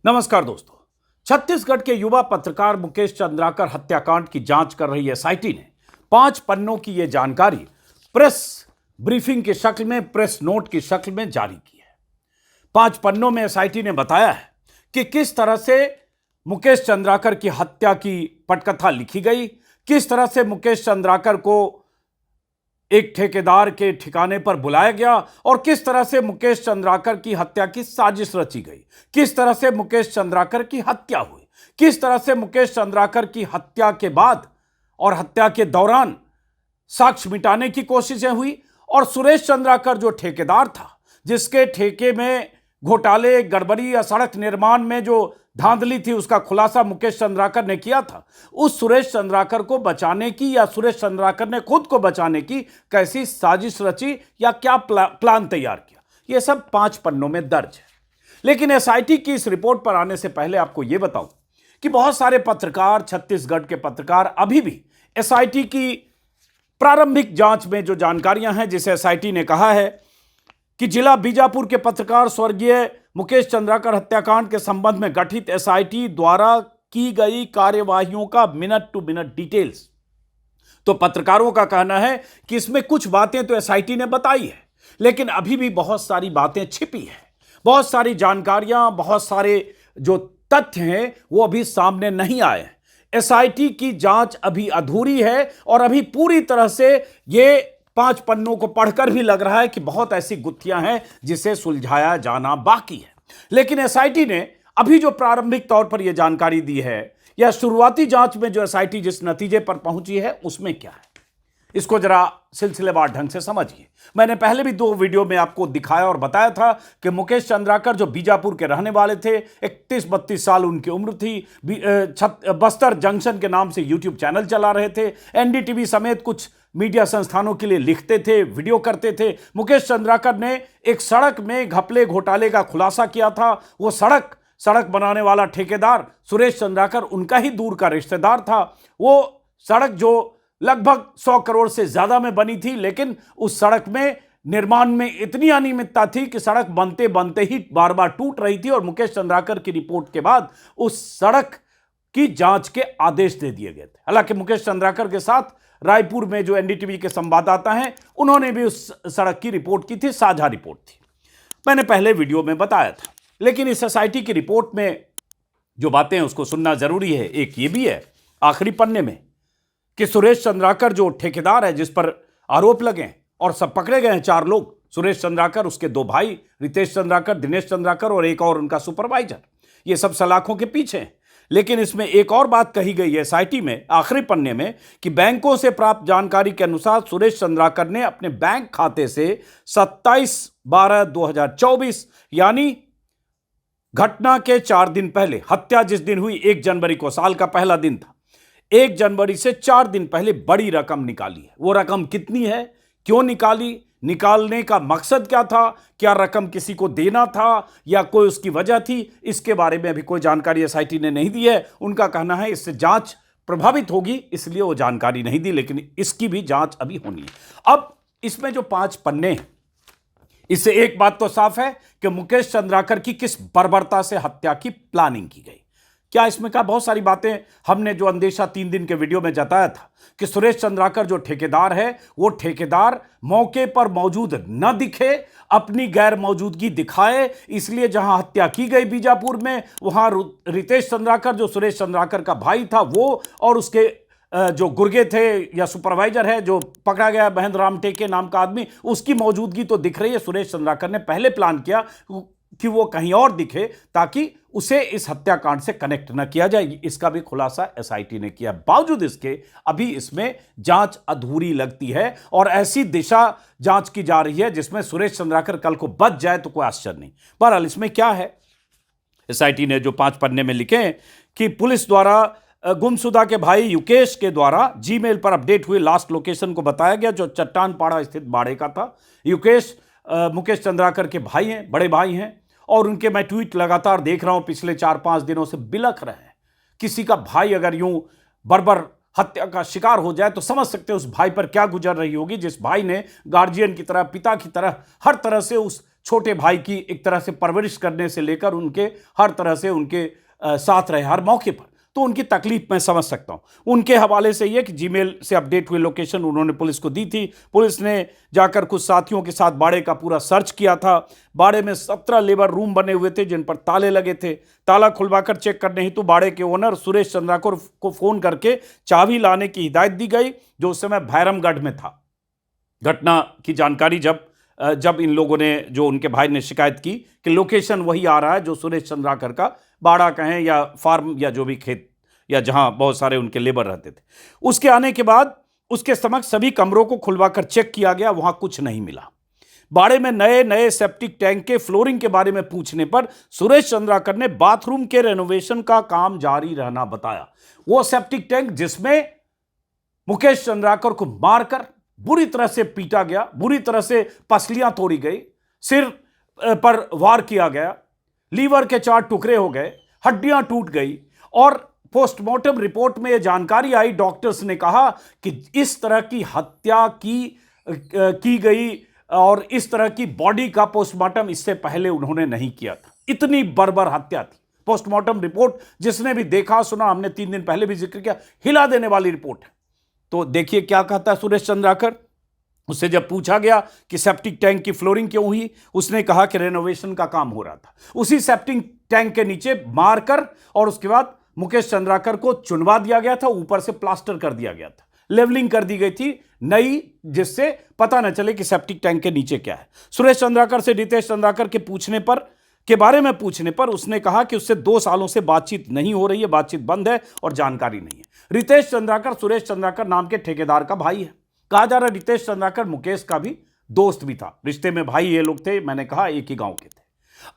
नमस्कार दोस्तों। छत्तीसगढ़ के युवा पत्रकार मुकेश चंद्राकर हत्याकांड की जांच कर रही एसआईटी ने 5 पन्नों की यह जानकारी प्रेस ब्रीफिंग की शक्ल में, प्रेस नोट की शक्ल में जारी की है। 5 पन्नों में एसआईटी ने बताया है कि किस तरह से मुकेश चंद्राकर की हत्या की पटकथा लिखी गई, किस तरह से मुकेश चंद्राकर को एक ठेकेदार के ठिकाने पर बुलाया गया और किस तरह से मुकेश चंद्राकर की हत्या की साजिश रची गई, किस तरह से मुकेश चंद्राकर की हत्या हुई, किस तरह से मुकेश चंद्राकर की हत्या के बाद और हत्या के दौरान साक्ष्य मिटाने की कोशिशें हुई और सुरेश चंद्राकर जो ठेकेदार था, जिसके ठेके में घोटाले, गड़बड़ी या सड़क निर्माण में जो धांधली थी, उसका खुलासा मुकेश चंद्राकर ने किया था। उस सुरेश चंद्राकर को बचाने की या सुरेश चंद्राकर ने खुद को बचाने की कैसी साजिश रची या क्या प्लान तैयार किया, यह सब 5 पन्नों में दर्ज है। लेकिन एसआईटी की इस रिपोर्ट पर आने से पहले आपको यह बताऊं कि बहुत सारे पत्रकार, छत्तीसगढ़ के पत्रकार अभी भी एसआईटी की प्रारंभिक जांच में जो जानकारियां हैं, जिसे एसआईटी ने कहा है कि जिला बीजापुर के पत्रकार स्वर्गीय मुकेश चंद्राकर हत्याकांड के संबंध में गठित एसआईटी द्वारा की गई कार्यवाहियों का मिनट टू मिनट डिटेल्स। तो पत्रकारों का कहना है कि इसमें कुछ बातें तो एसआईटी ने बताई है, लेकिन अभी भी बहुत सारी बातें छिपी है, बहुत सारी जानकारियां, बहुत सारे जो तथ्य हैं वो अभी सामने नहीं आए हैं। एसआईटी की जांच अभी अधूरी है और अभी पूरी तरह से ये 5 पन्नों को पढ़कर भी लग रहा है कि बहुत ऐसी गुत्थियां हैं जिसे सुलझाया जाना बाकी है। लेकिन एसआईटी ने अभी जो प्रारंभिक तौर पर यह जानकारी दी है या शुरुआती जांच में जो एसआईटी जिस नतीजे पर पहुंची है उसमें क्या है, इसको जरा सिलसिलेवार ढंग से समझिए। मैंने पहले भी 2 वीडियो में आपको दिखाया और बताया था कि मुकेश चंद्राकर जो बीजापुर के रहने वाले थे, 31-32 साल उनकी उम्र थी, बस्तर जंक्शन के नाम से यूट्यूब चैनल चला रहे थे, एनडीटीवी समेत कुछ मीडिया संस्थानों के लिए लिखते थे, वीडियो करते थे। मुकेश चंद्राकर ने एक सड़क में घपले घोटाले का खुलासा किया था। वो सड़क बनाने वाला ठेकेदार सुरेश चंद्राकर उनका ही दूर का रिश्तेदार था। वो सड़क जो लगभग 100 करोड़ से ज्यादा में बनी थी, लेकिन उस सड़क में निर्माण में इतनी अनियमितता थी कि सड़क बनते बनते ही बार बार टूट रही थी और मुकेश चंद्राकर की रिपोर्ट के बाद उस सड़क की जांच के आदेश दे दिए गए थे। हालांकि मुकेश चंद्राकर के साथ रायपुर में जो एनडीटीवी के संवाददाता हैं, उन्होंने भी उस सड़क की रिपोर्ट की थी, साझा रिपोर्ट थी, मैंने पहले वीडियो में बताया था। लेकिन इस एसआईटी की रिपोर्ट में जो बातें हैं उसको सुनना जरूरी है। एक ये भी है आखिरी पन्ने में कि सुरेश चंद्राकर जो ठेकेदार है, जिस पर आरोप लगे और सब पकड़े गए हैं 4 लोग, सुरेश चंद्राकर, उसके 2 भाई रितेश चंद्राकर, दिनेश चंद्राकर और एक और उनका सुपरवाइजर, ये सब सलाखों के पीछे हैं। लेकिन इसमें एक और बात कही गई है एसआईटी में आखिरी पन्ने में कि बैंकों से प्राप्त जानकारी के अनुसार सुरेश चंद्राकर ने अपने बैंक खाते से 27/12/2024 यानी घटना के 4 दिन पहले, हत्या जिस दिन हुई 1 जनवरी को, साल का पहला दिन था, 1 जनवरी से 4 दिन पहले बड़ी रकम निकाली है। वो रकम कितनी है, क्यों निकाली, निकालने का मकसद क्या था, क्या रकम किसी को देना था या कोई उसकी वजह थी, इसके बारे में अभी कोई जानकारी एसआईटी ने नहीं दी है। उनका कहना है इससे जांच प्रभावित होगी, इसलिए वो जानकारी नहीं दी, लेकिन इसकी भी जांच अभी होनी है। अब इसमें जो 5 पन्ने हैं, इससे एक बात तो साफ है कि मुकेश चंद्राकर की किस बर्बरता से हत्या की प्लानिंग की गई। क्या इसमें का बहुत सारी बातें हमने जो अंदेशा 3 दिन के वीडियो में जताया था कि सुरेश चंद्राकर जो ठेकेदार है, वो ठेकेदार मौके पर मौजूद न दिखे, अपनी गैर मौजूदगी दिखाए, इसलिए जहां हत्या की गई बीजापुर में, वहां रितेश चंद्राकर जो सुरेश चंद्राकर का भाई था, वो और उसके जो गुर्गे थे या सुपरवाइजर है जो पकड़ा गया महेंद्र राम टेके नाम का आदमी, उसकी मौजूदगी तो दिख रही है। सुरेश चंद्राकर ने पहले प्लान किया कि वो कहीं और दिखे ताकि उसे इस हत्याकांड से कनेक्ट न किया जाए। इसका भी खुलासा एसआईटी ने किया। बावजूद इसके अभी इसमें जांच अधूरी लगती है और ऐसी दिशा जांच की जा रही है जिसमें सुरेश चंद्राकर कल को बच जाए तो कोई आश्चर्य नहीं। बहरहाल इसमें क्या है, एसआईटी ने जो 5 पन्ने में लिखे हैं कि पुलिस द्वारा गुमशुदा के भाई युकेश के द्वारा जीमेल पर अपडेट हुए लास्ट लोकेशन को बताया गया, जो चट्टानपाड़ा स्थित बाड़े का था। युकेश मुकेश चंद्राकर के भाई हैं, बड़े भाई हैं, और उनके मैं ट्वीट लगातार देख रहा हूं पिछले 4-5 दिनों से, बिलख रहे हैं। किसी का भाई अगर यूं बर्बर हत्या का शिकार हो जाए तो समझ सकते हैं उस भाई पर क्या गुजर रही होगी, जिस भाई ने गार्जियन की तरह, पिता की तरह हर तरह से उस छोटे भाई की एक तरह से परवरिश करने से लेकर उनके हर तरह से उनके साथ रहे हर मौके पर, तो उनकी तकलीफ मैं समझ सकता हूं। उनके हवाले से यह कि जीमेल से अपडेट हुई लोकेशन उन्होंने पुलिस को दी थी। पुलिस ने जाकर कुछ साथियों के साथ बाड़े का पूरा सर्च किया था। बाड़े में 17 लेबर रूम बने हुए थे जिन पर ताले लगे थे। ताला खुलवाकर चेक करने हेतु बाड़े के ओनर सुरेश चंद्राकर को फोन करके चाबी लाने की हिदायत दी गई, जो उस समय भैरमगढ़ में था। घटना की जानकारी जब इन लोगों ने, जो उनके भाई ने शिकायत की कि लोकेशन वही आ रहा है जो सुरेश चंद्राकर का बाड़ा कहें या फार्म या जो भी खेत या जहां बहुत सारे उनके लेबर रहते थे, उसके आने के बाद उसके समक्ष सभी कमरों को खुलवाकर चेक किया गया, वहां कुछ नहीं मिला। बाड़े में नए नए सेप्टिक टैंक के फ्लोरिंग के बारे में पूछने पर सुरेश चंद्राकर ने बाथरूम के रेनोवेशन का काम जारी रहना बताया। वो सेप्टिक टैंक जिसमें मुकेश चंद्राकर को मारकर बुरी तरह से पीटा गया, बुरी तरह से पसलियां तोड़ी गई, सिर पर वार किया गया, लीवर के 4 टुकड़े हो गए, हड्डियां टूट गई। और पोस्टमार्टम रिपोर्ट में यह जानकारी आई, डॉक्टर्स ने कहा कि इस तरह की हत्या की गई और इस तरह की बॉडी का पोस्टमार्टम इससे पहले उन्होंने नहीं किया था। इतनी बर्बर हत्या थी। पोस्टमार्टम रिपोर्ट जिसने भी देखा सुना, हमने 3 दिन पहले भी जिक्र किया, हिला देने वाली रिपोर्ट है। तो देखिए क्या कहता है सुरेश चंद्राकर। उससे जब पूछा गया कि सेप्टिक टैंक की फ्लोरिंग क्यों हुई, उसने कहा कि रेनोवेशन का काम हो रहा था। उसी सेप्टिक टैंक के नीचे मारकर और उसके बाद मुकेश चंद्राकर को चुनवा दिया गया था, ऊपर से प्लास्टर कर दिया गया था, लेवलिंग कर दी गई थी नई, जिससे पता न चले कि सेप्टिक टैंक के नीचे क्या है। सुरेश चंद्राकर से रितेश चंद्राकर के बारे में पूछने पर उसने कहा कि उससे 2 सालों से बातचीत नहीं हो रही है, बातचीत बंद है और जानकारी नहीं है। रितेश चंद्राकर सुरेश चंद्राकर नाम के ठेकेदार का भाई है। कहा जा रहा है रितेश चंद्राकर मुकेश का भी दोस्त भी था, रिश्ते में भाई ये लोग थे, मैंने कहा एक ही गांव के थे।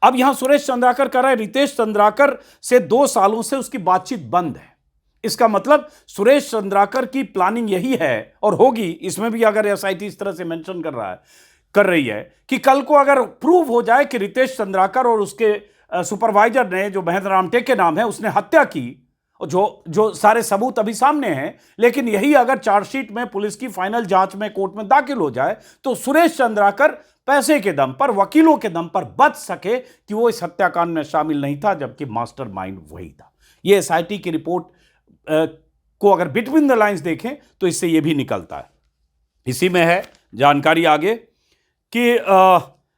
अब यहां सुरेश चंद्राकर कह रहा है रितेश चंद्राकर से 2 सालों से उसकी बातचीत बंद है। इसका मतलब सुरेश चंद्राकर की प्लानिंग यही है और होगी, इसमें भी अगर एसआईटी इस तरह से मेंशन कर रही है कि कल को अगर प्रूव हो जाए कि रितेश चंद्राकर और उसके सुपरवाइजर ने, जो महेंद्र राम टेके नाम है, उसने हत्या की, जो सारे सबूत अभी सामने हैं, लेकिन यही अगर चार्जशीट में पुलिस की फाइनल जांच में कोर्ट में दाखिल हो जाए तो सुरेश चंद्राकर पैसे के दम पर, वकीलों के दम पर बच सके कि वो इस हत्याकांड में शामिल नहीं था, जबकि मास्टरमाइंड वही था। ये एसआईटी की रिपोर्ट को अगर बिटवीन द लाइंस देखें तो इससे ये भी निकलता है। इसी में है जानकारी आगे कि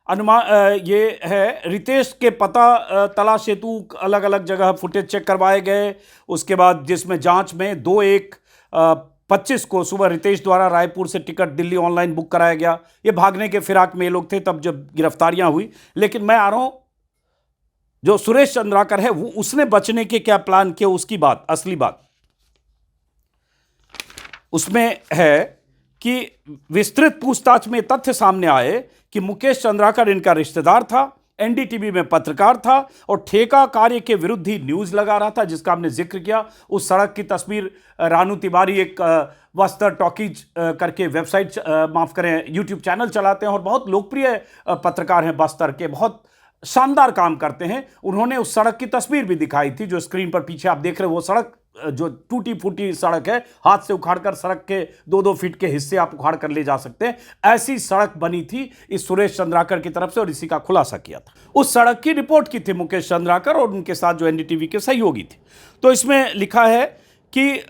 अनुमान ये है, रितेश के पता तलाश हेतु अलग अलग जगह फुटेज चेक करवाए गए। उसके बाद जिसमें जांच में 2/1/25 को सुबह रितेश द्वारा रायपुर से टिकट दिल्ली ऑनलाइन बुक कराया गया। ये भागने के फिराक में ये लोग थे तब जब गिरफ्तारियां हुई। लेकिन मैं आ रहा हूं, जो सुरेश चंद्राकर है वो उसने बचने के क्या प्लान किए, उसकी बात, असली बात उसमें है कि विस्तृत पूछताछ में तथ्य सामने आए कि मुकेश चंद्राकर इनका रिश्तेदार था, एनडीटीवी में पत्रकार था और ठेका कार्य के विरुद्ध ही न्यूज लगा रहा था, जिसका हमने जिक्र किया। उस सड़क की तस्वीर रानू तिवारी एक वस्तर टॉकीज करके वेबसाइट, माफ करें, यूट्यूब चैनल चलाते हैं और बहुत लोकप्रिय पत्रकार हैं बस्तर के, बहुत शानदार काम करते हैं। उन्होंने उस सड़क की तस्वीर भी दिखाई थी जो स्क्रीन पर पीछे आप देख रहे हो। वो सड़क जो टूटी फूटी सड़क है, हाथ से उखाड़कर सड़क के 2-2 फीट के हिस्से आप उखाड़ कर ले जा सकते हैं, ऐसी सड़क बनी थी इस सुरेश चंद्राकर की तरफ से और इसी का खुलासा किया था। उस सड़क की रिपोर्ट की थी मुकेश चंद्राकर और उनके साथ जो एनडीटीवी के सहयोगी थे। तो इसमें लिखा है कि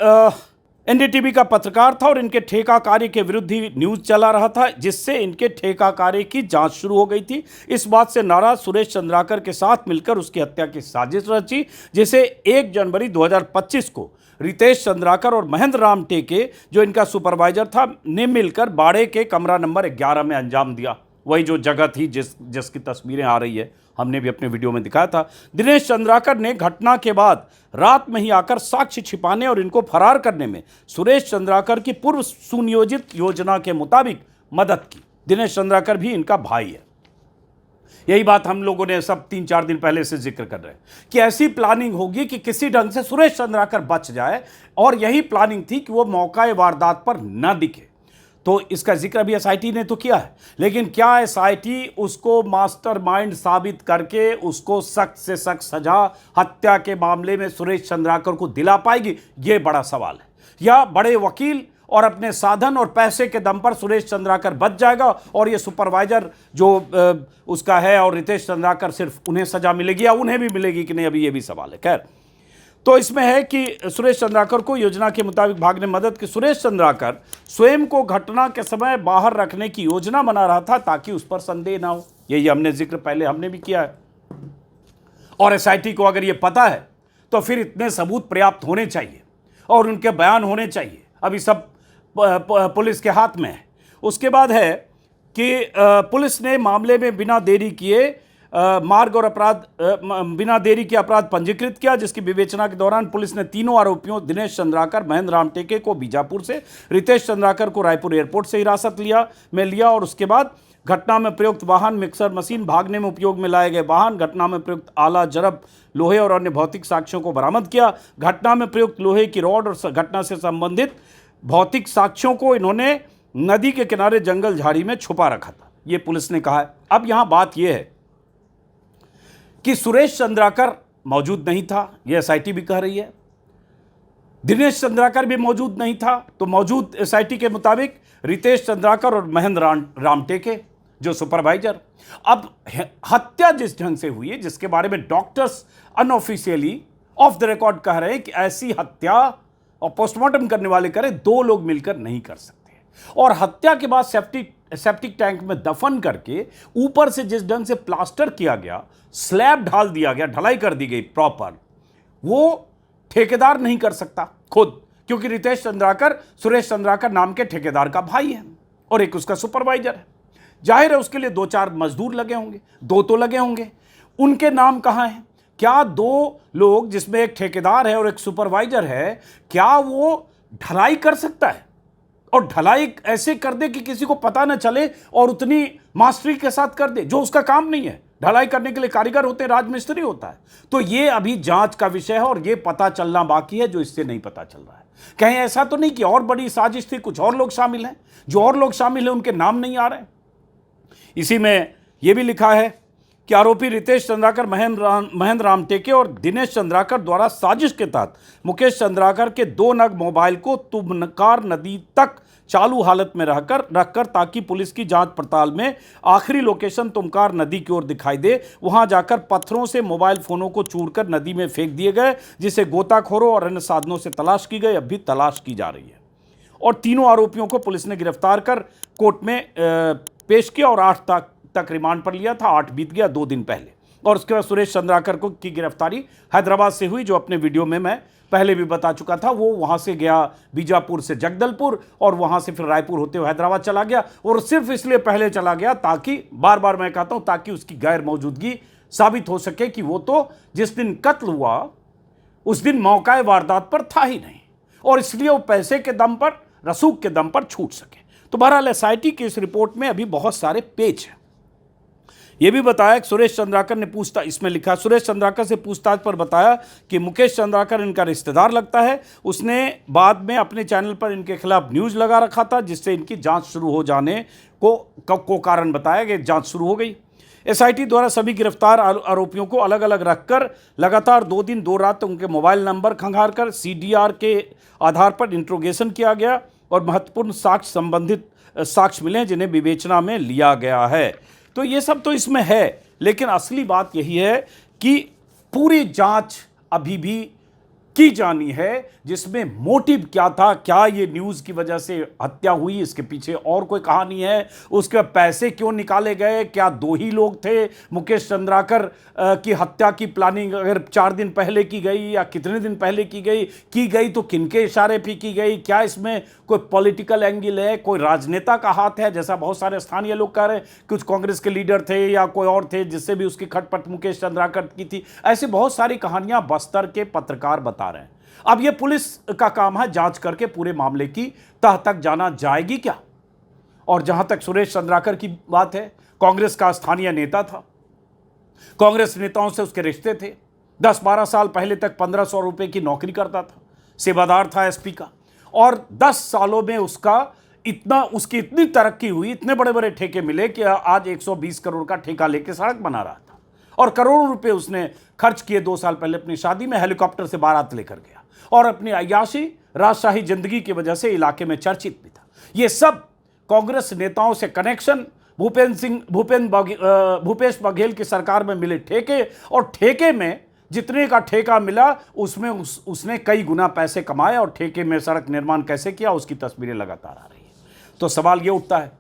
एनडीटीवी का पत्रकार था और इनके ठेका कार्य के विरुद्ध ही न्यूज चला रहा था, जिससे इनके ठेका कार्य की जांच शुरू हो गई थी। इस बात से नाराज सुरेश चंद्राकर के साथ मिलकर उसकी हत्या की साजिश रची, जिसे 1 जनवरी 2025 को रितेश चंद्राकर और महेंद्र राम टेके, जो इनका सुपरवाइजर था, ने मिलकर बाड़े के कमरा नंबर 11 में अंजाम दिया। वही जो जगह थी जिसकी तस्वीरें आ रही है, हमने भी अपने वीडियो में दिखाया था। दिनेश चंद्राकर ने घटना के बाद रात में ही आकर साक्ष्य छिपाने और इनको फरार करने में सुरेश चंद्राकर की पूर्व सुनियोजित योजना के मुताबिक मदद की। दिनेश चंद्राकर भी इनका भाई है। यही बात हम लोगों ने सब 3-4 दिन पहले से जिक्र कर रहे हैं कि ऐसी प्लानिंग होगी कि किसी ढंग से सुरेश चंद्राकर बच जाए, और यही प्लानिंग थी कि वो मौका वारदात पर न दिखे। तो इसका जिक्र अभी एसआईटी ने तो किया है, लेकिन क्या एसआईटी उसको मास्टरमाइंड साबित करके उसको सख्त से सख्त सजा हत्या के मामले में सुरेश चंद्राकर को दिला पाएगी? यह बड़ा सवाल है। या बड़े वकील और अपने साधन और पैसे के दम पर सुरेश चंद्राकर बच जाएगा और ये सुपरवाइजर जो उसका है और रितेश चंद्राकर, सिर्फ उन्हें सजा मिलेगी या उन्हें भी मिलेगी कि नहीं, अभी ये भी सवाल है। खैर, तो इसमें है कि सुरेश चंद्राकर को योजना के मुताबिक भागने में मदद की। सुरेश चंद्राकर स्वयं को घटना के समय बाहर रखने की योजना बना रहा था ताकि उस पर संदेह ना हो। यही हमने जिक्र पहले हमने भी किया है। और एसआईटी को अगर ये पता है तो फिर इतने सबूत पर्याप्त होने चाहिए और उनके बयान होने चाहिए। अभी सब पुलिस के हाथ में है। उसके बाद है कि पुलिस ने मामले में बिना देरी किए बिना देरी के अपराध पंजीकृत किया, जिसकी विवेचना के दौरान पुलिस ने तीनों आरोपियों दिनेश चंद्राकर, महेंद्र रामटेके को बीजापुर से, रितेश चंद्राकर को रायपुर एयरपोर्ट से हिरासत में लिया और उसके बाद घटना में प्रयुक्त वाहन, मिक्सर मशीन, भागने में उपयोग में लाए गए वाहन, घटना में प्रयुक्त आला, जरब, लोहे और अन्य भौतिक साक्ष्यों को बरामद किया। घटना में प्रयुक्त लोहे की रॉड और घटना से संबंधित भौतिक साक्ष्यों को इन्होंने नदी के किनारे जंगल झाड़ी में छुपा रखा था, ये पुलिस ने कहा है। अब यहां बात यह है कि सुरेश चंद्राकर मौजूद नहीं था, यह एसआईटी भी कह रही है। दिनेश चंद्राकर भी मौजूद नहीं था, तो मौजूद एसआईटी के मुताबिक रितेश चंद्राकर और महेंद्र रामटेके जो सुपरवाइजर। अब हत्या जिस ढंग से हुई है, जिसके बारे में doctors unofficially of the record कह रहे हैं कि ऐसी हत्या, और पोस्टमार्टम करने वाले करें, दो लोग मिलकर नहीं कर सकते। और हत्या के बाद सेप्टिक टैंक में दफन करके ऊपर से जिस ढंग से प्लास्टर किया गया, स्लैब ढाल दिया गया, ढलाई कर दी गई प्रॉपर, वो ठेकेदार नहीं कर सकता खुद, क्योंकि रितेश चंद्राकर सुरेश चंद्राकर नाम के ठेकेदार का भाई है और एक उसका सुपरवाइजर है। जाहिर है उसके लिए 2-4 मजदूर लगे होंगे, 2 तो लगे होंगे। उनके नाम कहां हैं? क्या 2 लोग, जिसमें एक ठेकेदार है और एक सुपरवाइजर है, क्या वो ढलाई कर सकता है? और ढलाई ऐसे कर दे कि किसी को पता न चले और उतनी मास्टरी के साथ कर दे, जो उसका काम नहीं है। ढलाई करने के लिए कारीगर होते हैं, राजमिस्त्री होता है। तो ये अभी जांच का विषय है और ये पता चलना बाकी है, जो इससे नहीं पता चल रहा है। कहीं ऐसा तो नहीं कि और बड़ी साजिश थी, कुछ और लोग शामिल हैं, जो और लोग शामिल हैं उनके नाम नहीं आ रहे। इसी में यह भी लिखा है कि आरोपी रितेश चंद्राकर, महेंद्र रामटेके और दिनेश चंद्राकर द्वारा साजिश के तहत मुकेश चंद्राकर के 2 नग मोबाइल को तुमकार नदी तक चालू हालत में रखकर ताकि पुलिस की जांच पड़ताल में आखिरी लोकेशन तुमकार नदी की ओर दिखाई दे, वहां जाकर पत्थरों से मोबाइल फोनों को चूरकर नदी में फेंक दिए गए, जिसे गोताखोरों और अन्य साधनों से तलाश की गई, अब भी तलाश की जा रही है। और तीनों आरोपियों को पुलिस ने गिरफ्तार कर कोर्ट में पेश किया और 8 तक रिमांड पर लिया था। 8 बीत गया 2 दिन पहले। और उसके बाद सुरेश चंद्राकर की गिरफ्तारी हैदराबाद से हुई, जो अपने वीडियो में मैं पहले भी बता चुका था। वो वहां से गया बीजापुर से जगदलपुर और वहां से फिर रायपुर होते हुए हैदराबाद चला गया, और सिर्फ इसलिए पहले चला गया ताकि, बार बार मैं कहता हूं, ताकि उसकी गैर मौजूदगी साबित हो सके कि वो तो जिस दिन कत्ल हुआ उस दिन मौका वारदात पर था ही नहीं, और इसलिए वो पैसे के दम पर, रसूख के दम पर छूट सके। तो बहरहाल एसआईटी की इस रिपोर्ट में अभी बहुत सारे पेच हैं। यह भी बताया कि सुरेश चंद्राकर ने इसमें लिखा, सुरेश चंद्राकर से पूछताछ पर बताया कि मुकेश चंद्राकर इनका रिश्तेदार लगता है। उसने बाद में अपने चैनल पर इनके खिलाफ न्यूज़ लगा रखा था, जिससे इनकी जांच शुरू हो जाने को कारण बताया कि जांच शुरू हो गई। एसआईटी द्वारा सभी गिरफ्तार आरोपियों को अलग अलग रखकर लगातार 2 दिन 2 रात उनके मोबाइल नंबर खंगालकर सीडीआर के आधार पर इंट्रोगेशन किया गया और महत्वपूर्ण संबंधित साक्ष्य मिले, जिन्हें विवेचना में लिया गया है। तो ये सब तो इसमें है, लेकिन असली बात यही है कि पूरी जांच अभी भी की जानी है, जिसमें मोटिव क्या था, क्या ये न्यूज़ की वजह से हत्या हुई, इसके पीछे और कोई कहानी है, उसके पैसे क्यों निकाले गए, क्या 2 ही लोग थे, मुकेश चंद्राकर की हत्या की प्लानिंग अगर 4 दिन पहले की गई या कितने दिन पहले की गई तो किनके इशारे पे की गई, क्या इसमें कोई पॉलिटिकल एंगल है, कोई राजनेता का हाथ है, जैसा बहुत सारे स्थानीय लोग कह रहे हैं, कुछ कांग्रेस के लीडर थे या कोई और थे जिससे भी उसकी खटपट मुकेश चंद्राकर की थी। ऐसी बहुत सारी कहानियां बस्तर के पत्रकार बता रहे हैं। अब यह पुलिस का काम है जांच करके पूरे मामले की तह तक जाना जाएगी क्या। और जहां तक सुरेश चंद्राकर की बात है, कांग्रेस का स्थानीय नेता था, कांग्रेस नेताओं से उसके रिश्ते थे, 10-12 साल पहले तक 1500 रुपए की नौकरी करता था, सेवादार था एसपी का, और 10 सालों में उसकी इतनी तरक्की हुई, इतने बड़े बड़े ठेके मिले कि आज 120 करोड़ का ठेका लेके सड़क बना रहा था। और करोड़ों रुपए उसने खर्च किए 2 साल पहले अपनी शादी में, हेलीकॉप्टर से बारात लेकर गया और अपनी अय्याशी राजशाही जिंदगी की वजह से इलाके में चर्चित भी था। ये सब कांग्रेस नेताओं से कनेक्शन, भूपेश बघेल की सरकार में मिले ठेके, और ठेके में जितने का ठेका मिला उसमें उसने कई गुना पैसे कमाए और ठेके में सड़क निर्माण कैसे किया उसकी तस्वीरें लगातार आ रही है। तो सवाल ये उठता है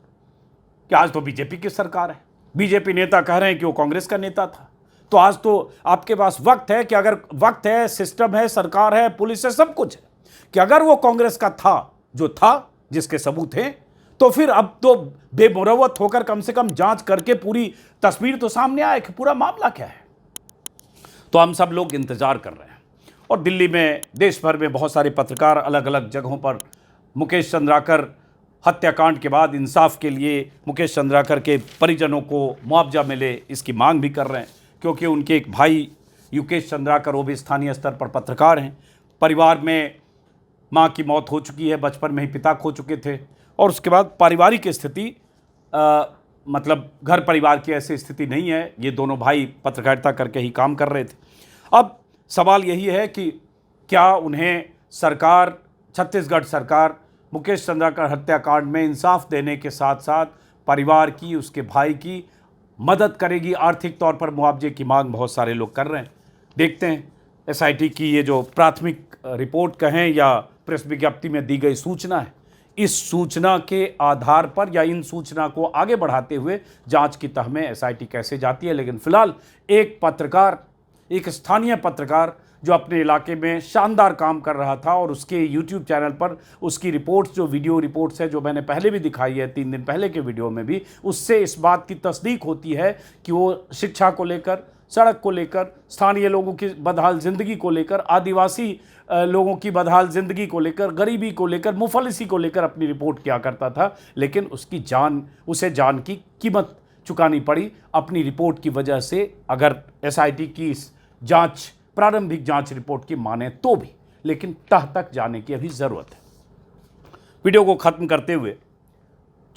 कि आज तो बीजेपी की सरकार है, बीजेपी नेता कह रहे हैं कि वो कांग्रेस का नेता था, तो आज तो आपके पास वक्त है कि अगर वक्त है, सिस्टम है, सरकार है, पुलिस है, सब कुछ है कि अगर वो कांग्रेस का था, जो था, जिसके सबूत हैं, तो फिर अब तो बेमुरवत होकर कम से कम जांच करके पूरी तस्वीर तो सामने आए कि पूरा मामला क्या है। तो हम सब लोग इंतजार कर रहे हैं और दिल्ली में, देश भर में बहुत सारे पत्रकार अलग अलग जगहों पर मुकेश चंद्राकर हत्याकांड के बाद इंसाफ के लिए मुकेश चंद्राकर के परिजनों को मुआवजा मिले इसकी मांग भी कर रहे हैं, क्योंकि उनके एक भाई युकेश चंद्राकर, वो भी स्थानीय स्तर पर पत्रकार हैं। परिवार में माँ की मौत हो चुकी है, बचपन में ही पिता खो चुके थे और उसके बाद पारिवारिक स्थिति मतलब घर परिवार की ऐसी स्थिति नहीं है। ये दोनों भाई पत्रकारिता करके ही काम कर रहे थे। अब सवाल यही है कि क्या उन्हें सरकार, छत्तीसगढ़ सरकार मुकेश चंद्राकर हत्याकांड में इंसाफ देने के साथ साथ परिवार की, उसके भाई की मदद करेगी? आर्थिक तौर पर मुआवजे की मांग बहुत सारे लोग कर रहे हैं। देखते हैं एसआईटी की ये जो प्राथमिक रिपोर्ट कहें या प्रेस विज्ञप्ति में दी गई सूचना है, इस सूचना के आधार पर या इन सूचना को आगे बढ़ाते हुए जांच की तह में एसआईटी कैसे जाती है। लेकिन फिलहाल एक पत्रकार, एक स्थानीय पत्रकार जो अपने इलाके में शानदार काम कर रहा था और उसके यूट्यूब चैनल पर उसकी रिपोर्ट्स, जो वीडियो रिपोर्ट्स है, जो मैंने पहले भी दिखाई है 3 दिन पहले के वीडियो में भी, उससे इस बात की तस्दीक होती है कि वो शिक्षा को लेकर, सड़क को लेकर, स्थानीय लोगों की बदहाल ज़िंदगी को लेकर, आदिवासी लोगों की बदहाल ज़िंदगी को लेकर, गरीबी को लेकर, मुफलिसी को लेकर अपनी रिपोर्ट किया करता था। लेकिन उसे जान की कीमत चुकानी पड़ी अपनी रिपोर्ट की वजह से, अगर एसआईटी की इस जांच, प्रारंभिक जांच रिपोर्ट की माने तो भी। लेकिन तह तक जाने की अभी ज़रूरत है। वीडियो को ख़त्म करते हुए,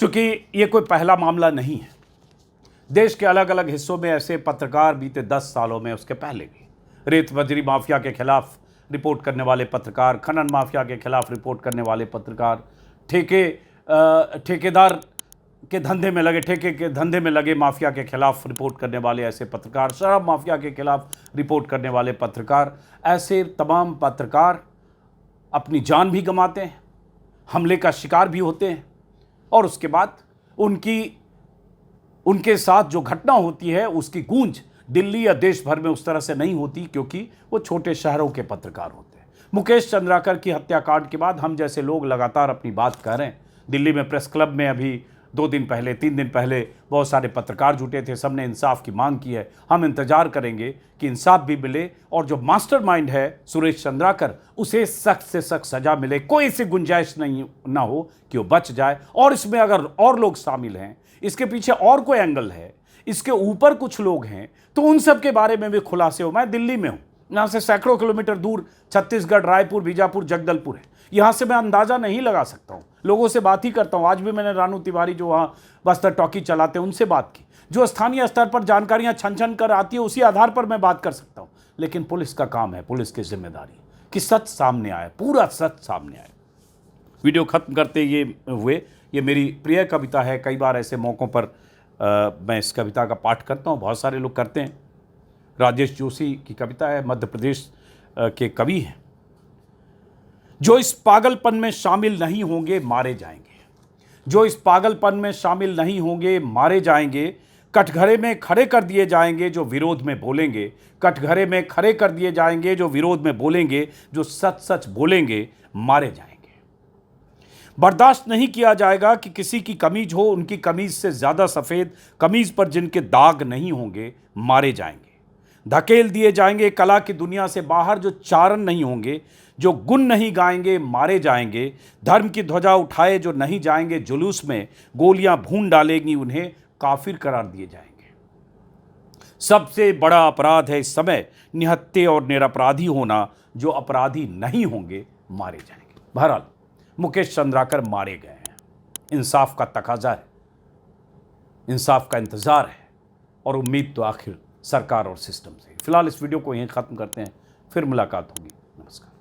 चूँकि ये कोई पहला मामला नहीं है, देश के अलग अलग हिस्सों में ऐसे पत्रकार बीते 10 सालों में, उसके पहले भी, रेत बजरी माफिया के खिलाफ रिपोर्ट करने वाले पत्रकार, खनन माफिया के खिलाफ रिपोर्ट करने वाले पत्रकार, ठेकेदार के धंधे में लगे, ठेके के धंधे में लगे माफिया के खिलाफ रिपोर्ट करने वाले ऐसे पत्रकार, शराब माफिया के खिलाफ रिपोर्ट करने वाले पत्रकार, ऐसे तमाम पत्रकार अपनी जान भी गंवाते हैं, हमले का शिकार भी होते हैं और उसके बाद उनके साथ जो घटना होती है उसकी गूंज दिल्ली या देश भर में उस तरह से नहीं होती, क्योंकि वो छोटे शहरों के पत्रकार होते हैं। मुकेश चंद्राकर की हत्याकांड के बाद हम जैसे लोग लगातार अपनी बात कर रहे हैं। दिल्ली में प्रेस क्लब में अभी 2 दिन पहले, 3 दिन पहले बहुत सारे पत्रकार जुटे थे, सबने इंसाफ की मांग की है। हम इंतजार करेंगे कि इंसाफ भी मिले और जो मास्टरमाइंड है सुरेश चंद्राकर, उसे सख्त से सख्त सजा मिले, कोई ऐसी गुंजाइश ना हो कि वो बच जाए। और इसमें अगर और लोग शामिल हैं, इसके पीछे और कोई एंगल है, इसके ऊपर कुछ लोग हैं, तो उन सब के बारे में भी खुलासे हो। मैं दिल्ली में हूँ, यहाँ से सैकड़ों किलोमीटर दूर छत्तीसगढ़, रायपुर, बीजापुर, जगदलपुर है। यहाँ से मैं अंदाज़ा नहीं लगा सकता हूँ, लोगों से बात ही करता हूँ। आज भी मैंने रानू तिवारी, जो वहाँ बस्तर टॉकी चलाते हैं, उनसे बात की। जो स्थानीय स्तर पर जानकारियाँ छन छन कर आती है, उसी आधार पर मैं बात कर सकता हूँ। लेकिन पुलिस का काम है, पुलिस की जिम्मेदारी कि सच सामने आए, पूरा सच सामने आए। वीडियो खत्म करते ये मेरी प्रिय कविता है। कई बार ऐसे मौक़ों पर मैं इस कविता का पाठ करता हूँ, बहुत सारे लोग करते हैं। राजेश जोशी की कविता है, मध्य प्रदेश के कवि हैं। जो इस पागलपन में शामिल नहीं होंगे मारे जाएंगे, जो इस पागलपन में शामिल नहीं होंगे मारे जाएंगे। कटघरे में खड़े कर दिए जाएंगे जो विरोध में बोलेंगे, कटघरे में खड़े कर दिए जाएंगे जो विरोध में बोलेंगे। जो सच सच बोलेंगे मारे जाएंगे। बर्दाश्त नहीं किया जाएगा कि किसी की कमीज हो उनकी कमीज से ज़्यादा सफ़ेद, कमीज पर जिनके दाग नहीं होंगे मारे जाएंगे। धकेल दिए जाएंगे कला की दुनिया से बाहर जो चारण नहीं होंगे, जो गुण नहीं गाएंगे मारे जाएंगे। धर्म की ध्वजा उठाए जो नहीं जाएंगे जुलूस में, गोलियां भून डालेंगी उन्हें काफिर करार दिए जाएंगे। सबसे बड़ा अपराध है इस समय निहत्थे और निरपराधी होना, जो अपराधी नहीं होंगे मारे जाएंगे। बहरहाल मुकेश चंद्राकर मारे गए हैं, इंसाफ का तकाजा है, इंसाफ का इंतज़ार है और उम्मीद तो आखिर सरकार और सिस्टम से। फिलहाल इस वीडियो को यहीं ख़त्म करते हैं, फिर मुलाकात होगी। नमस्कार।